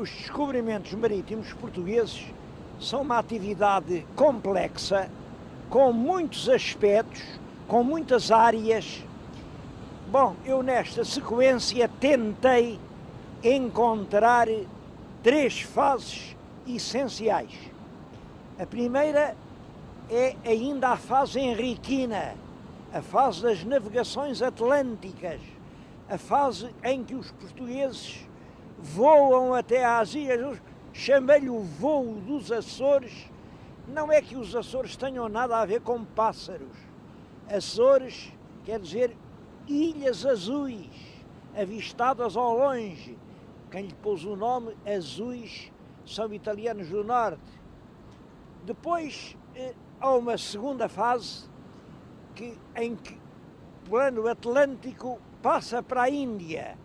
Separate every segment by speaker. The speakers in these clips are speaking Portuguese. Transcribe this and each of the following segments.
Speaker 1: Os descobrimentos marítimos portugueses são uma atividade complexa, com muitos aspectos, com muitas áreas. Bom, eu nesta sequência tentei encontrar 3 fases essenciais. A primeira é ainda a fase henriquina, a fase das navegações atlânticas, a fase em que os portugueses voam até às ilhas. Chamei-lhe o voo dos Açores. Não é que os Açores tenham nada a ver com pássaros. Açores quer dizer ilhas azuis, avistadas ao longe. Quem lhe pôs o nome azuis são italianos do norte. Depois há uma segunda fase em que o plano atlântico passa para a Índia.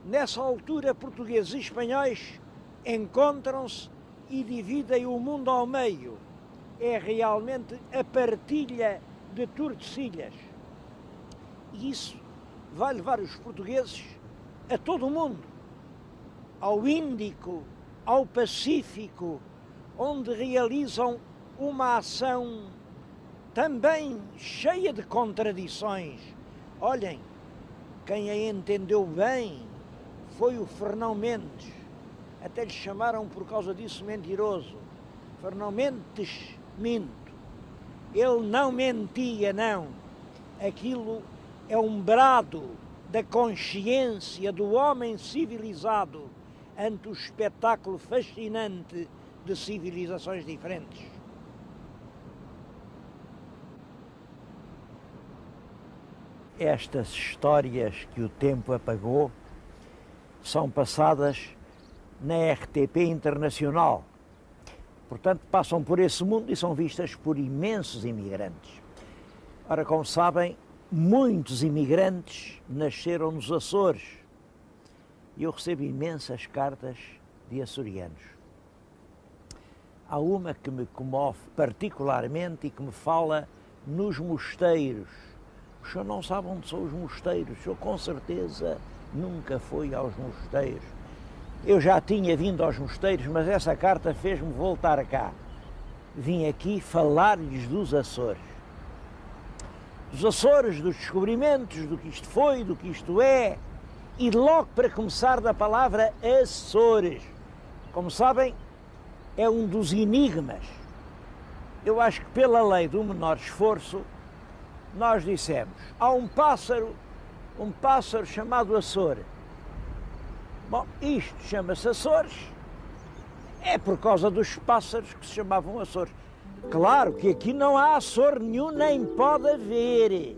Speaker 1: Nessa altura, portugueses e espanhóis encontram-se e dividem o mundo ao meio. É realmente a partilha de Tordesilhas. E isso vai levar os portugueses a todo o mundo, ao Índico, ao Pacífico, onde realizam uma ação também cheia de contradições. Olhem, quem a entendeu bem foi o Fernão Mendes. Até lhe chamaram por causa disso mentiroso. Fernão Mendes, minto. Ele não mentia, não. Aquilo é um brado da consciência do homem civilizado ante o espetáculo fascinante de civilizações diferentes. Estas histórias que o tempo apagou são passadas na RTP Internacional. Portanto, passam por esse mundo e são vistas por imensos imigrantes. Ora, como sabem, muitos imigrantes nasceram nos Açores e eu recebo imensas cartas de açorianos. Há uma que me comove particularmente e que me fala nos mosteiros. O senhor não sabe onde são os mosteiros? O senhor com certeza nunca foi aos mosteiros. Eu já tinha vindo aos mosteiros, mas essa carta fez-me voltar cá. Vim aqui falar-lhes dos Açores. Dos Açores, dos descobrimentos, do que isto foi, do que isto é. E logo para começar da palavra Açores. Como sabem, é um dos enigmas. Eu acho que pela lei do menor esforço, nós dissemos, há um pássaro chamado Açor. Bom, isto chama-se Açores, é por causa dos pássaros que se chamavam Açores. Claro que aqui não há Açor nenhum, nem pode haver.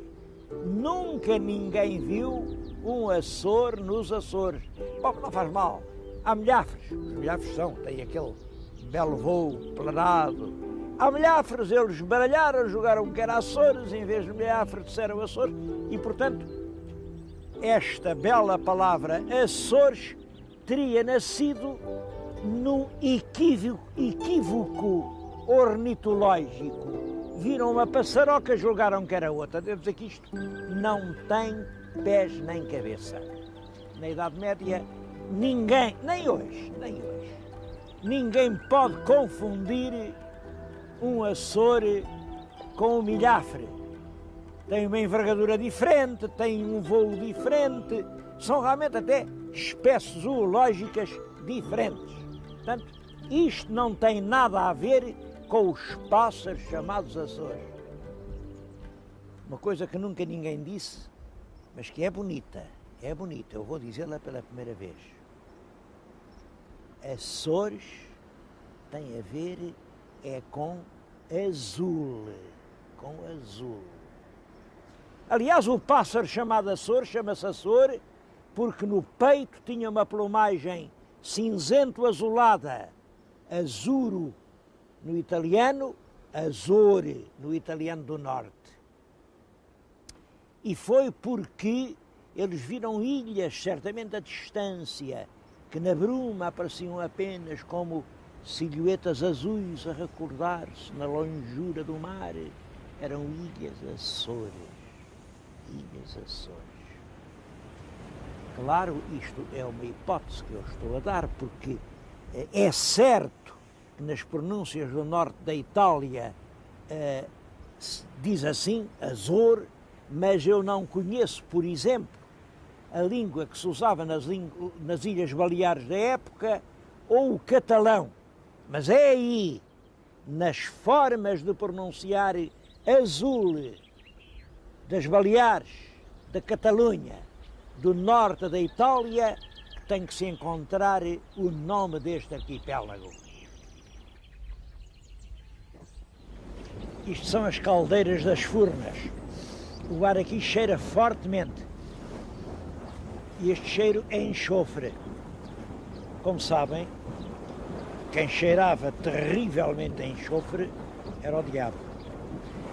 Speaker 1: Nunca ninguém viu um Açor nos Açores. Bom, não faz mal. Há milhafres. Os milhafres têm aquele belo voo planado. Há milhafres, eles baralharam, jogaram que era Açores, em vez de milhafres disseram Açores, e portanto esta bela palavra Açores teria nascido num equívoco ornitológico. Viram uma passaroca, julgaram que era outra. Devo dizer que isto não tem pés nem cabeça. Na Idade Média, ninguém, nem hoje, ninguém pode confundir um Açor com um milhafre. Tem uma envergadura diferente, tem um voo diferente, são realmente até espécies zoológicas diferentes. Portanto, isto não tem nada a ver com os pássaros chamados Açores. Uma coisa que nunca ninguém disse, mas que é bonita, eu vou dizê-la pela primeira vez. Açores tem a ver com azul, Aliás, o pássaro chamado Açor chama-se Açor porque no peito tinha uma plumagem cinzento-azulada, azuro no italiano, azore no italiano do norte. E foi porque eles viram ilhas, certamente à distância, que na bruma apareciam apenas como silhuetas azuis a recordar-se na longura do mar. Eram ilhas Açores. Ilhas Açores. Claro, isto é uma hipótese que eu estou a dar, porque É certo que nas pronúncias do norte da Itália diz assim, Azor, mas eu não conheço, por exemplo, a língua que se usava nas Ilhas Baleares da época, ou o catalão. Mas é aí, nas formas de pronunciar azul das Baleares, da Catalunha, do norte da Itália, que tem que se encontrar o nome deste arquipélago. Isto são as caldeiras das Furnas. O ar aqui cheira fortemente. E este cheiro é enxofre. Como sabem, quem cheirava terrivelmente a enxofre era o diabo.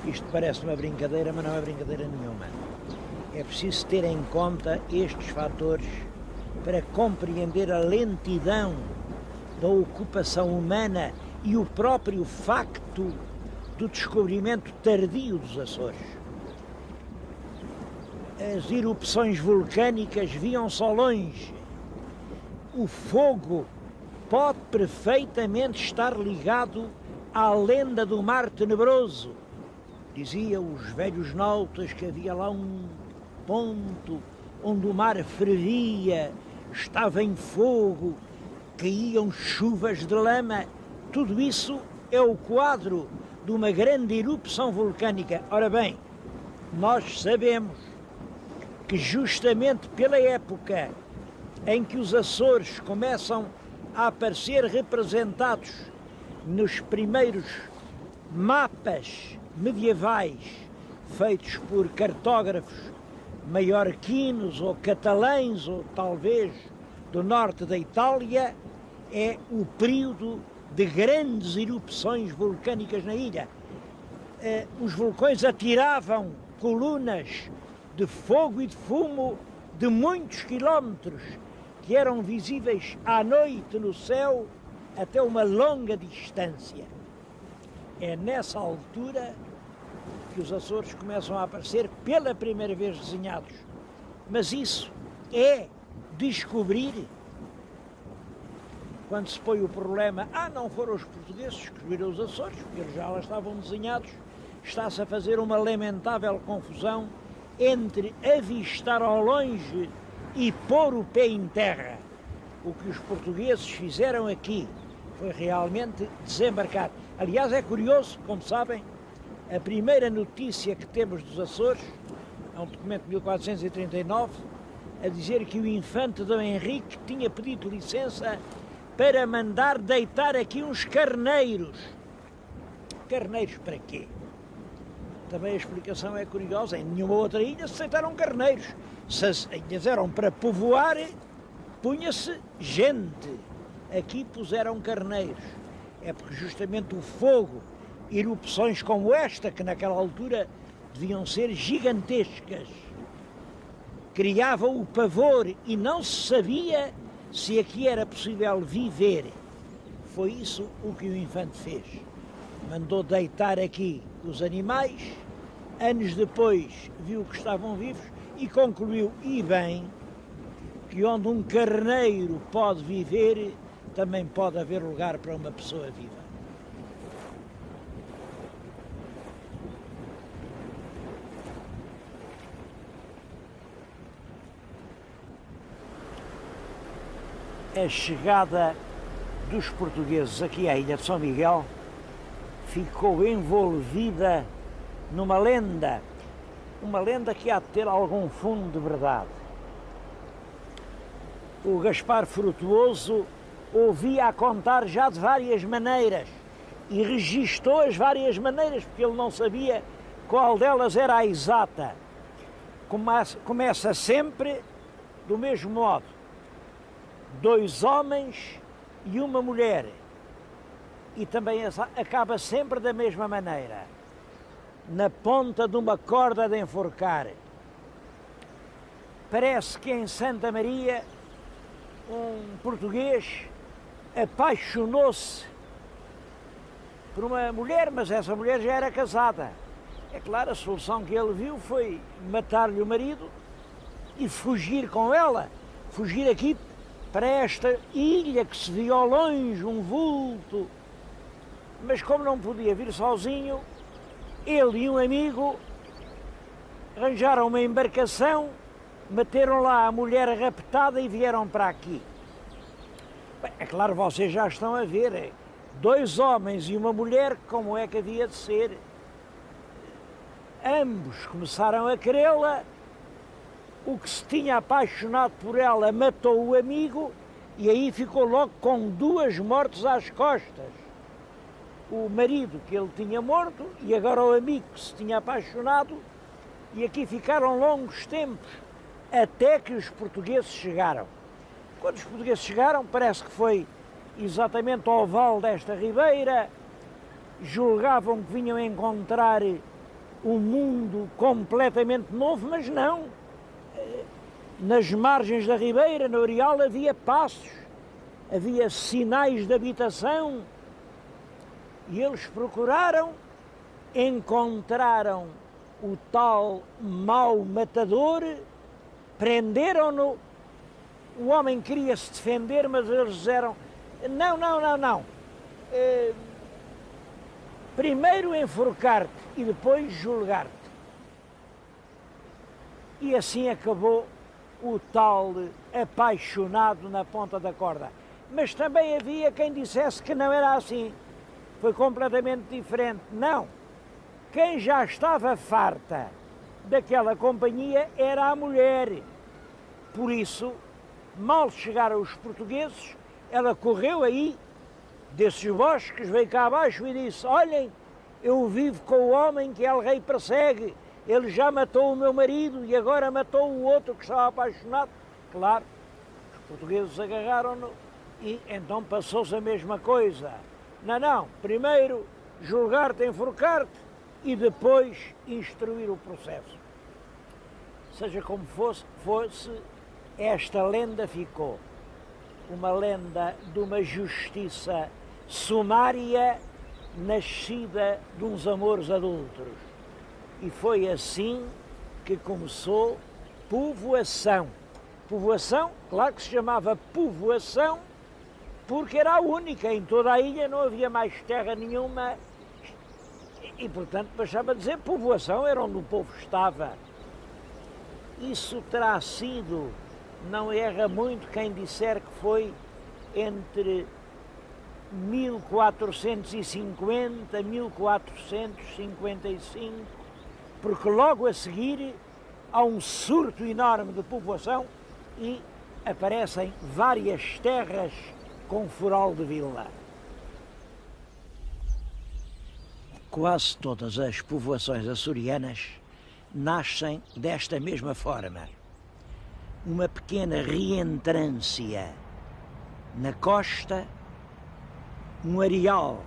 Speaker 1: Isto parece uma brincadeira, mas não é brincadeira nenhuma. É preciso ter em conta estes fatores para compreender a lentidão da ocupação humana e o próprio facto do descobrimento tardio dos Açores. As erupções vulcânicas viam-se ao longe. O fogo pode perfeitamente estar ligado à lenda do Mar Tenebroso. Diziam os velhos nautas que havia lá um ponto onde o mar fervia, estava em fogo, caíam chuvas de lama. Tudo isso é o quadro de uma grande erupção vulcânica. Ora bem, nós sabemos que justamente pela época em que os Açores começam a aparecer representados nos primeiros mapas medievais feitos por cartógrafos maiorquinos ou catalães ou talvez do norte da Itália, é o período de grandes erupções vulcânicas na ilha. Os vulcões atiravam colunas de fogo e de fumo de muitos quilómetros que eram visíveis à noite no céu até uma longa distância. É nessa altura que os Açores começam a aparecer pela primeira vez desenhados. Mas isso é descobrir, quando se põe o problema, não foram os portugueses que descobriram os Açores, porque eles já lá estavam desenhados, está-se a fazer uma lamentável confusão entre avistar ao longe e pôr o pé em terra. O que os portugueses fizeram aqui foi realmente desembarcar. Aliás, é curioso, como sabem, a primeira notícia que temos dos Açores é um documento de 1439 a dizer que o infante Dom Henrique tinha pedido licença para mandar deitar aqui uns carneiros. Carneiros para quê? Também a explicação é curiosa. Em nenhuma outra ilha se deitaram carneiros. Se as ilhas eram para povoar, punha-se gente. Aqui puseram carneiros. É porque justamente o fogo, erupções como esta, que naquela altura deviam ser gigantescas, criavam o pavor e não se sabia se aqui era possível viver. Foi isso o que o infante fez. Mandou deitar aqui os animais, anos depois viu que estavam vivos e concluiu, e bem, que onde um carneiro pode viver, também pode haver lugar para uma pessoa viva. A chegada dos portugueses aqui à ilha de São Miguel ficou envolvida numa lenda, uma lenda que há de ter algum fundo de verdade. O Gaspar Frutuoso ouvia a contar já de várias maneiras e registou as várias maneiras, porque ele não sabia qual delas era a exata. Começa sempre do mesmo modo: 2 homens e uma mulher, e também acaba sempre da mesma maneira, na ponta de uma corda de enforcar. Parece que em Santa Maria um português apaixonou-se por uma mulher, mas essa mulher já era casada. É claro, a solução que ele viu foi matar-lhe o marido e fugir com ela, fugir aqui para esta ilha que se via ao longe, um vulto. Mas como não podia vir sozinho, ele e um amigo arranjaram uma embarcação, meteram lá a mulher raptada e vieram para aqui. Bem, é claro, vocês já estão a ver, 2 homens e uma mulher, como é que havia de ser? Ambos começaram a querê-la, o que se tinha apaixonado por ela matou o amigo e aí ficou logo com 2 mortes às costas. O marido que ele tinha morto e agora o amigo que se tinha apaixonado, e aqui ficaram longos tempos, até que os portugueses chegaram. Quando os portugueses chegaram, parece que foi exatamente ao vale desta ribeira, julgavam que vinham encontrar um mundo completamente novo, mas não. Nas margens da ribeira, no areal, havia passos, havia sinais de habitação, e eles procuraram, encontraram o tal mau matador, prenderam-no. O homem queria se defender, mas eles disseram: não. Primeiro enforcar-te e depois julgar-te. E assim acabou o tal apaixonado na ponta da corda. Mas também havia quem dissesse que não era assim. Foi completamente diferente. Não. Quem já estava farta daquela companhia era a mulher. Por isso, mal chegaram os portugueses, ela correu aí, desses bosques, veio cá abaixo e disse: olhem, eu vivo com o homem que El Rei persegue, ele já matou o meu marido e agora matou o outro que estava apaixonado. Claro, os portugueses agarraram-no e então passou-se a mesma coisa. Não, primeiro julgar-te, enforcar-te e depois instruir o processo. Seja como fosse, esta lenda ficou uma lenda de uma justiça sumária nascida de uns amores adúlteros. E foi assim que começou povoação. Povoação, claro que se chamava povoação, porque era a única, em toda a ilha não havia mais terra nenhuma e portanto bastava dizer povoação, era onde o povo estava. Isso terá sido, não erra muito quem disser que foi entre 1450 e 1455, porque logo a seguir há um surto enorme de povoação e aparecem várias terras com foral de vila. Quase todas as povoações açorianas nascem desta mesma forma. Uma pequena reentrância na costa, um areal,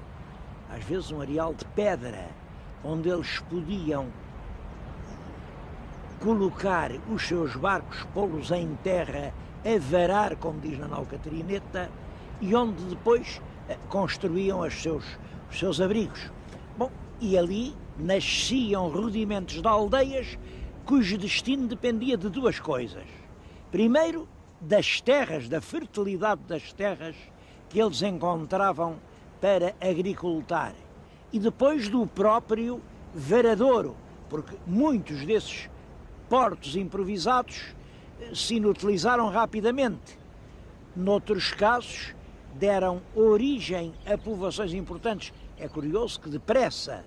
Speaker 1: às vezes um areal de pedra, onde eles podiam colocar os seus barcos, pô-los em terra, a varar, como diz na nau Catarineta, e onde depois construíam os seus abrigos. Bom, e ali nasciam rudimentos de aldeias cujo destino dependia de 2 coisas. Primeiro, das terras, da fertilidade das terras que eles encontravam para agricultar. E depois do próprio varadouro, porque muitos desses portos improvisados se inutilizaram rapidamente. Noutros casos, deram origem a povoações importantes. É curioso que, depressa,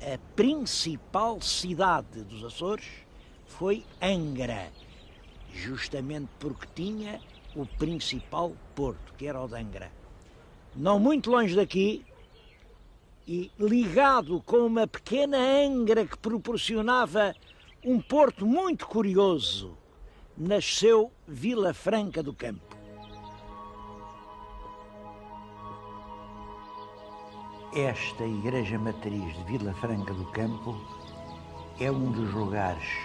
Speaker 1: a principal cidade dos Açores foi Angra, justamente porque tinha o principal porto, que era o de Angra. Não muito longe daqui, e ligado com uma pequena Angra que proporcionava um porto muito curioso, nasceu Vila Franca do Campo. Esta igreja matriz de Vila Franca do Campo é um dos lugares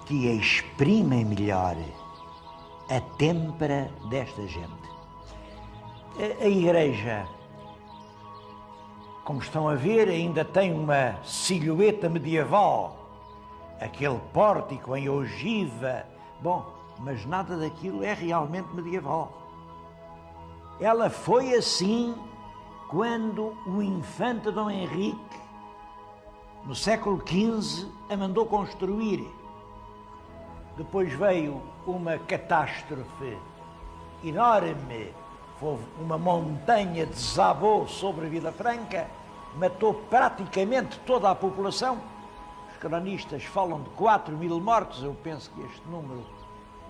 Speaker 1: que exprimem melhor a têmpera desta gente. A igreja, como estão a ver, ainda tem uma silhueta medieval, aquele pórtico em ogiva. Bom, mas nada daquilo é realmente medieval. Ela foi assim quando o infante Dom Henrique, no século XV, a mandou construir. Depois veio uma catástrofe enorme, uma montanha desabou sobre Vila Franca, matou praticamente toda a população. Os cronistas falam de 4.000 mortos, eu penso que este número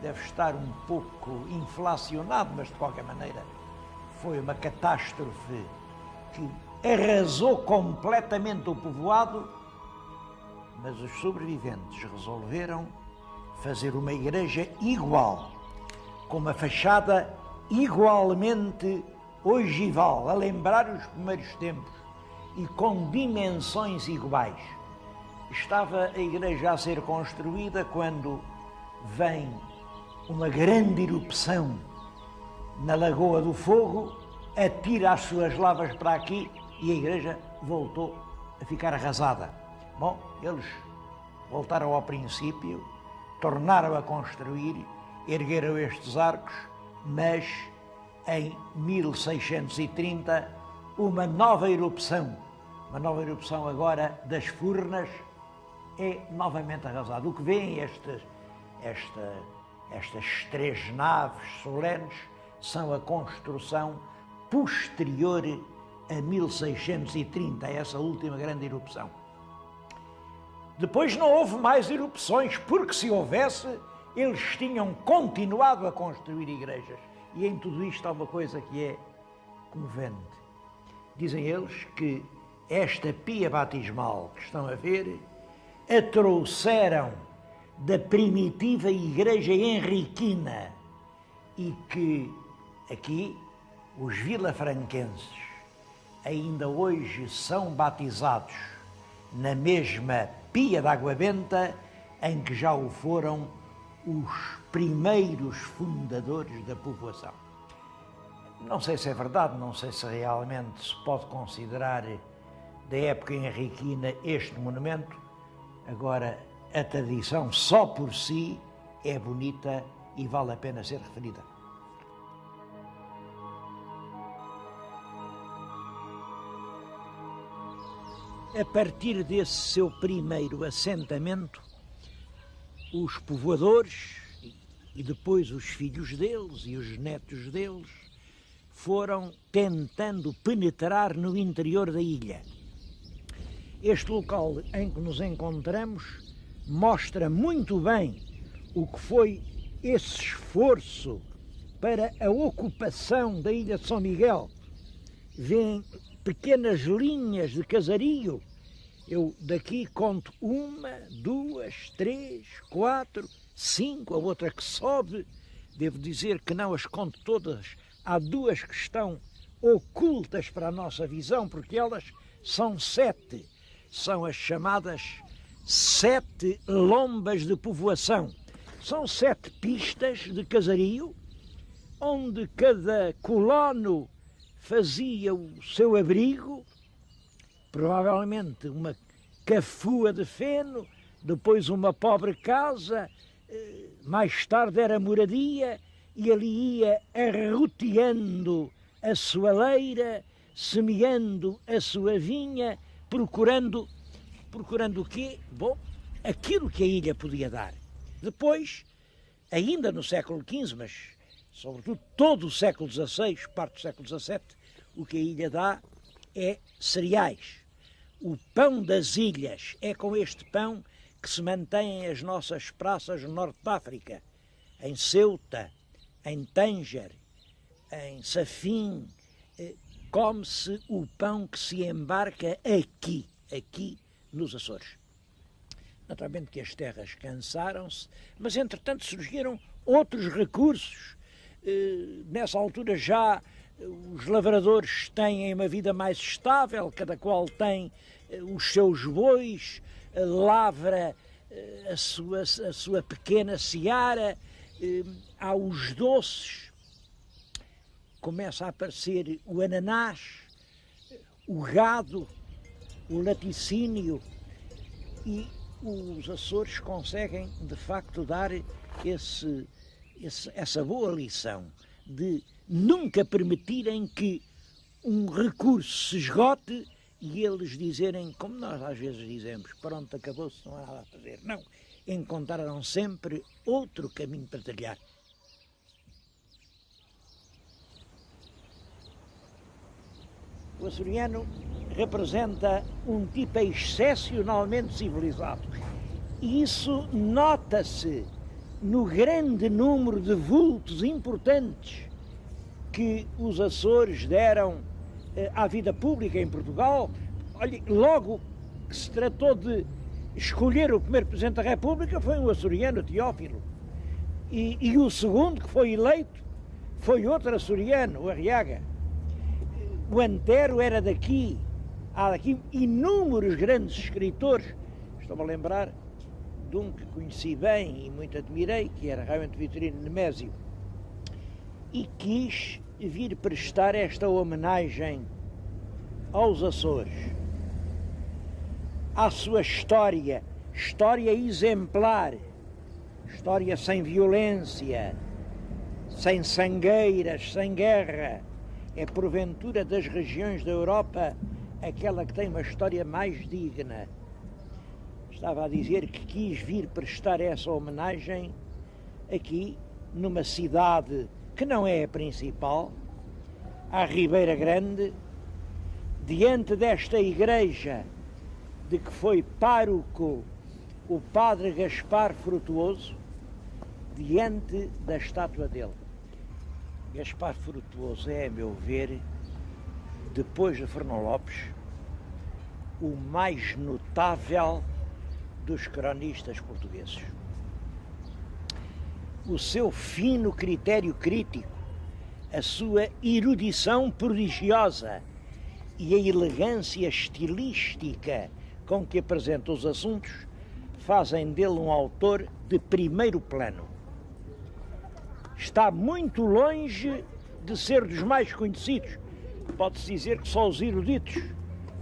Speaker 1: deve estar um pouco inflacionado, mas de qualquer maneira foi uma catástrofe que arrasou completamente o povoado, mas os sobreviventes resolveram fazer uma igreja igual, com uma fachada igualmente ogival, a lembrar os primeiros tempos e com dimensões iguais. Estava a igreja a ser construída quando vem uma grande erupção na Lagoa do Fogo, atira as suas lavas para aqui e a igreja voltou a ficar arrasada. Bom, eles voltaram ao princípio, tornaram a construir, ergueram estes arcos, mas em 1630 uma nova erupção agora das Furnas, é novamente arrasado. O que vêem estas 3 naves solenes são a construção posterior a 1630, a essa última grande erupção. Depois não houve mais erupções, porque se houvesse, eles tinham continuado a construir igrejas. E em tudo isto há uma coisa que é comovente. Dizem eles que esta pia batismal que estão a ver a trouxeram da primitiva igreja henriquina e que aqui os vilafranquenses ainda hoje são batizados na mesma pia de água benta em que já o foram os primeiros fundadores da povoação. Não sei se é verdade, não sei se realmente se pode considerar da época henriquina este monumento. Agora, a tradição só por si é bonita e vale a pena ser referida. A partir desse seu primeiro assentamento, os povoadores e depois os filhos deles e os netos deles foram tentando penetrar no interior da ilha. Este local em que nos encontramos mostra muito bem o que foi esse esforço para a ocupação da ilha de São Miguel. Vêem pequenas linhas de casario. Eu daqui conto 1, 2, 3, 4, 5, a outra que sobe. Devo dizer que não as conto todas. Há 2 que estão ocultas para a nossa visão, porque elas são 7. São as chamadas 7 lombas de povoação. São 7 pistas de casario, onde cada colono fazia o seu abrigo, provavelmente uma cafua de feno, depois uma pobre casa, mais tarde era moradia, e ali ia arroteando a sua leira, semeando a sua vinha, procurando o quê? Bom, aquilo que a ilha podia dar. Depois, ainda no século XV, mas sobretudo todo o século XVI, parte do século XVII, o que a ilha dá é cereais. O pão das ilhas é com este pão que se mantêm as nossas praças no norte da África, em Ceuta, em Tânger, em Safim. Come-se o pão que se embarca aqui nos Açores. Naturalmente que as terras cansaram-se, mas entretanto surgiram outros recursos. Nessa altura já os lavradores têm uma vida mais estável, cada qual tem os seus bois, lavra a sua pequena seara, há os doces, começa a aparecer o ananás, o gado, o laticínio, e os Açores conseguem de facto dar esse essa boa lição de nunca permitirem que um recurso se esgote e eles dizerem, como nós às vezes dizemos, pronto, acabou-se, não há nada a fazer. Não, encontraram sempre outro caminho para trilhar. O açoriano representa um tipo excepcionalmente civilizado. E isso nota-se no grande número de vultos importantes que os Açores deram à vida pública em Portugal. Olha, logo que se tratou de escolher o primeiro Presidente da República foi um açoriano, Teófilo. E o segundo que foi eleito foi outro açoriano, o Arriaga. O Antero era daqui. Há daqui inúmeros grandes escritores. Estou-me a lembrar de um que conheci bem e muito admirei, que era realmente Vitorino Nemésio, e quis vir prestar esta homenagem aos Açores, à sua história exemplar, história sem violência, sem sangueiras, sem guerra. É porventura das regiões da Europa aquela que tem uma história mais digna. Estava a dizer que quis vir prestar essa homenagem aqui, numa cidade que não é a principal, à Ribeira Grande, diante desta igreja de que foi pároco o padre Gaspar Frutuoso, diante da estátua dele. Gaspar Frutuoso é, a meu ver, depois de Fernão Lopes, o mais notável dos cronistas portugueses. O seu fino critério crítico, a sua erudição prodigiosa e a elegância estilística com que apresenta os assuntos fazem dele um autor de primeiro plano. Está muito longe de ser dos mais conhecidos. Pode-se dizer que só os eruditos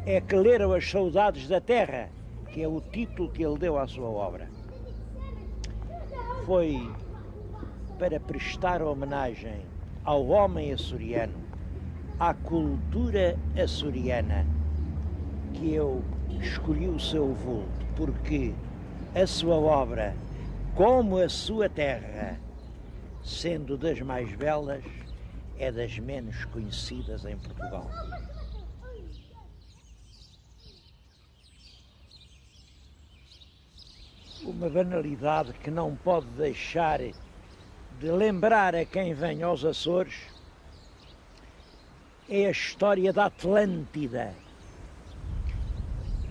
Speaker 1: é que leram As Saudades da Terra, que é o título que ele deu à sua obra. Foi para prestar homenagem ao homem açoriano, à cultura açoriana, que eu escolhi o seu vulto, porque a sua obra, como a sua terra, sendo das mais belas, é das menos conhecidas em Portugal. Uma banalidade que não pode deixar de lembrar a quem vem aos Açores é a história da Atlântida.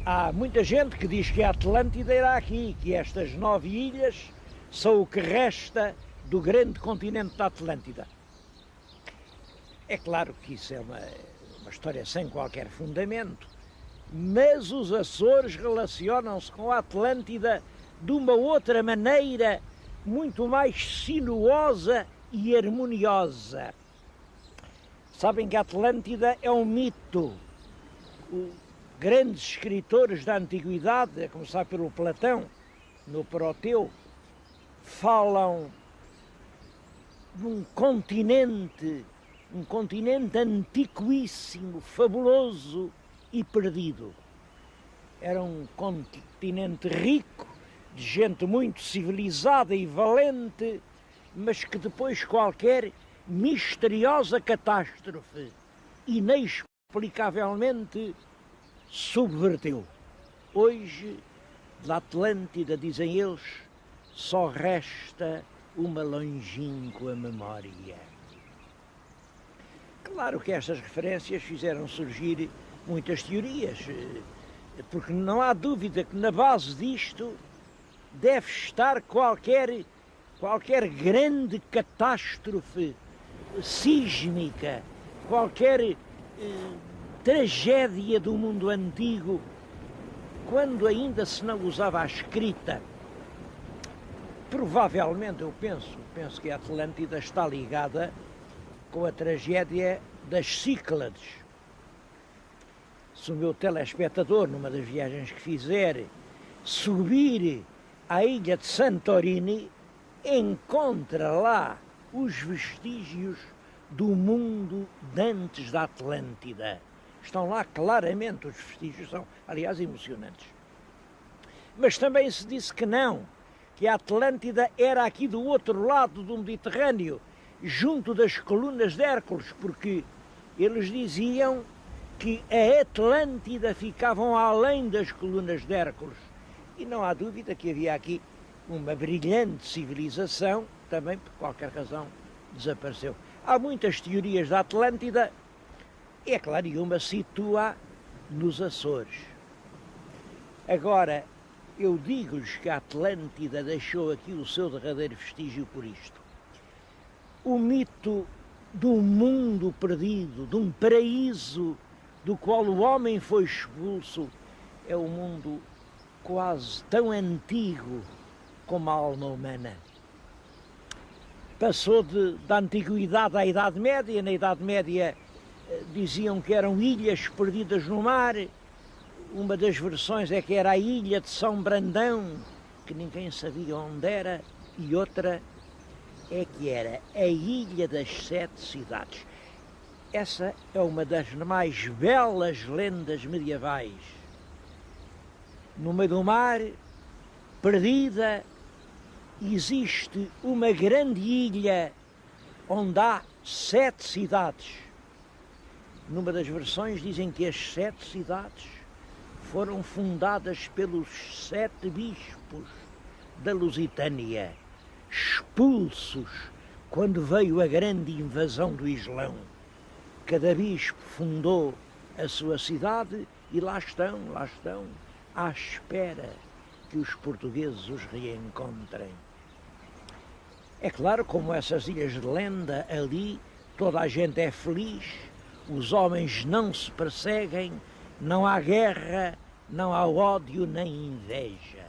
Speaker 1: Há muita gente que diz que a Atlântida era aqui, que estas 9 ilhas são o que resta do grande continente da Atlântida. É claro que isso é uma história sem qualquer fundamento, mas os Açores relacionam-se com a Atlântida de uma outra maneira muito mais sinuosa e harmoniosa. Sabem que a Atlântida é um mito. Grandes escritores da antiguidade, a começar pelo Platão, no Proteu, falam de um continente antiquíssimo, fabuloso e perdido. Era um continente rico, de gente muito civilizada e valente, mas que depois qualquer misteriosa catástrofe inexplicavelmente subverteu. Hoje, da Atlântida, dizem eles, só resta uma longínqua memória. Claro que estas referências fizeram surgir muitas teorias, porque não há dúvida que na base disto deve estar qualquer grande catástrofe sísmica, qualquer tragédia do mundo antigo, quando ainda se não usava a escrita. Provavelmente, eu penso que a Atlântida está ligada com a tragédia das Cíclades. Se o meu telespectador, numa das viagens que fizer, subir à ilha de Santorini, encontra lá os vestígios do mundo de antes da Atlântida. Estão lá claramente os vestígios, são, aliás, emocionantes. Mas também se disse que não, que a Atlântida era aqui do outro lado do Mediterrâneo, junto das colunas de Hércules, porque eles diziam que a Atlântida ficavam além das colunas de Hércules. E não há dúvida que havia aqui uma brilhante civilização, também por qualquer razão desapareceu. Há muitas teorias da Atlântida, e é claro, e uma situa nos Açores. Agora, eu digo-lhes que a Atlântida deixou aqui o seu derradeiro vestígio por isto. O mito de um mundo perdido, de um paraíso do qual o homem foi expulso, é um mundo quase tão antigo como a alma humana. Passou da antiguidade à Idade Média. Na Idade Média diziam que eram ilhas perdidas no mar. Uma das versões é que era a ilha de São Brandão, que ninguém sabia onde era, e outra é que era a Ilha das Sete Cidades. Essa é uma das mais belas lendas medievais. No meio do mar, perdida, existe uma grande ilha onde há 7 cidades. Numa das versões dizem que as 7 cidades foram fundadas pelos 7 bispos da Lusitânia, expulsos quando veio a grande invasão do Islão. Cada bispo fundou a sua cidade e lá estão, à espera que os portugueses os reencontrem. É claro, como essas ilhas de lenda, ali toda a gente é feliz, os homens não se perseguem, não há guerra, não há ódio nem inveja.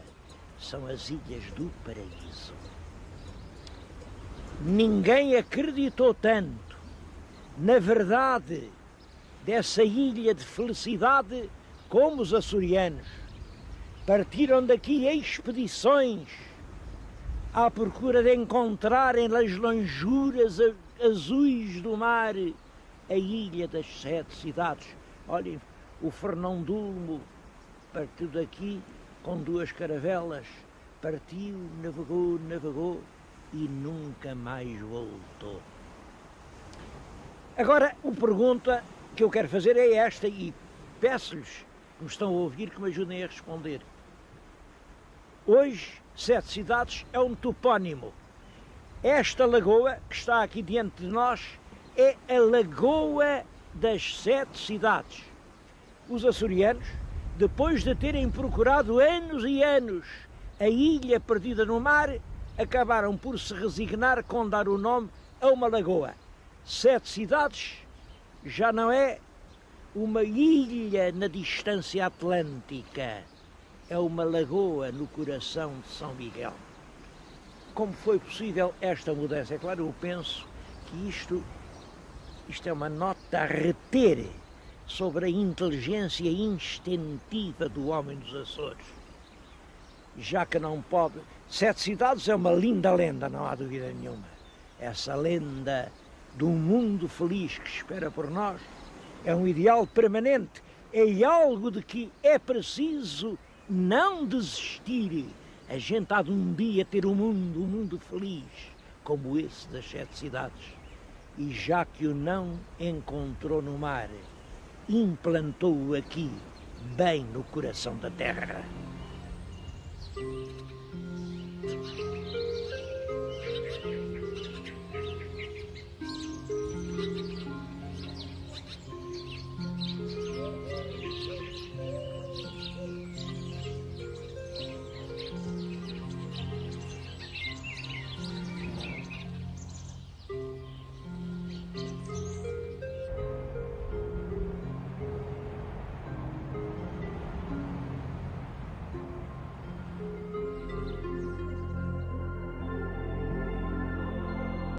Speaker 1: São as ilhas do paraíso. Ninguém acreditou tanto na verdade dessa ilha de felicidade como os açorianos. Partiram daqui expedições à procura de encontrarem nas lonjuras azuis do mar a ilha das 7 cidades. Olhem, o Fernão Dulmo partiu daqui com 2 caravelas, partiu, navegou e nunca mais voltou. Agora, a pergunta que eu quero fazer é esta, e peço-lhes que me estão a ouvir que me ajudem a responder. Hoje, 7 cidades é um topónimo. Esta lagoa que está aqui diante de nós é a Lagoa das 7 cidades. Os açorianos, depois de terem procurado anos e anos a ilha perdida no mar, acabaram por se resignar com dar o nome a uma lagoa. 7 cidades já não é uma ilha na distância atlântica, é uma lagoa no coração de São Miguel. Como foi possível esta mudança? É claro, eu penso que isto é uma nota a reter sobre a inteligência instintiva do homem dos Açores. Já que não pode... 7 cidades é uma linda lenda, não há dúvida nenhuma. Essa lenda de um mundo feliz que espera por nós é um ideal permanente, é algo de que é preciso não desistir. A gente há de um dia ter um mundo feliz, como esse das 7 cidades. E já que o não encontrou no mar, implantou-o aqui, bem no coração da terra.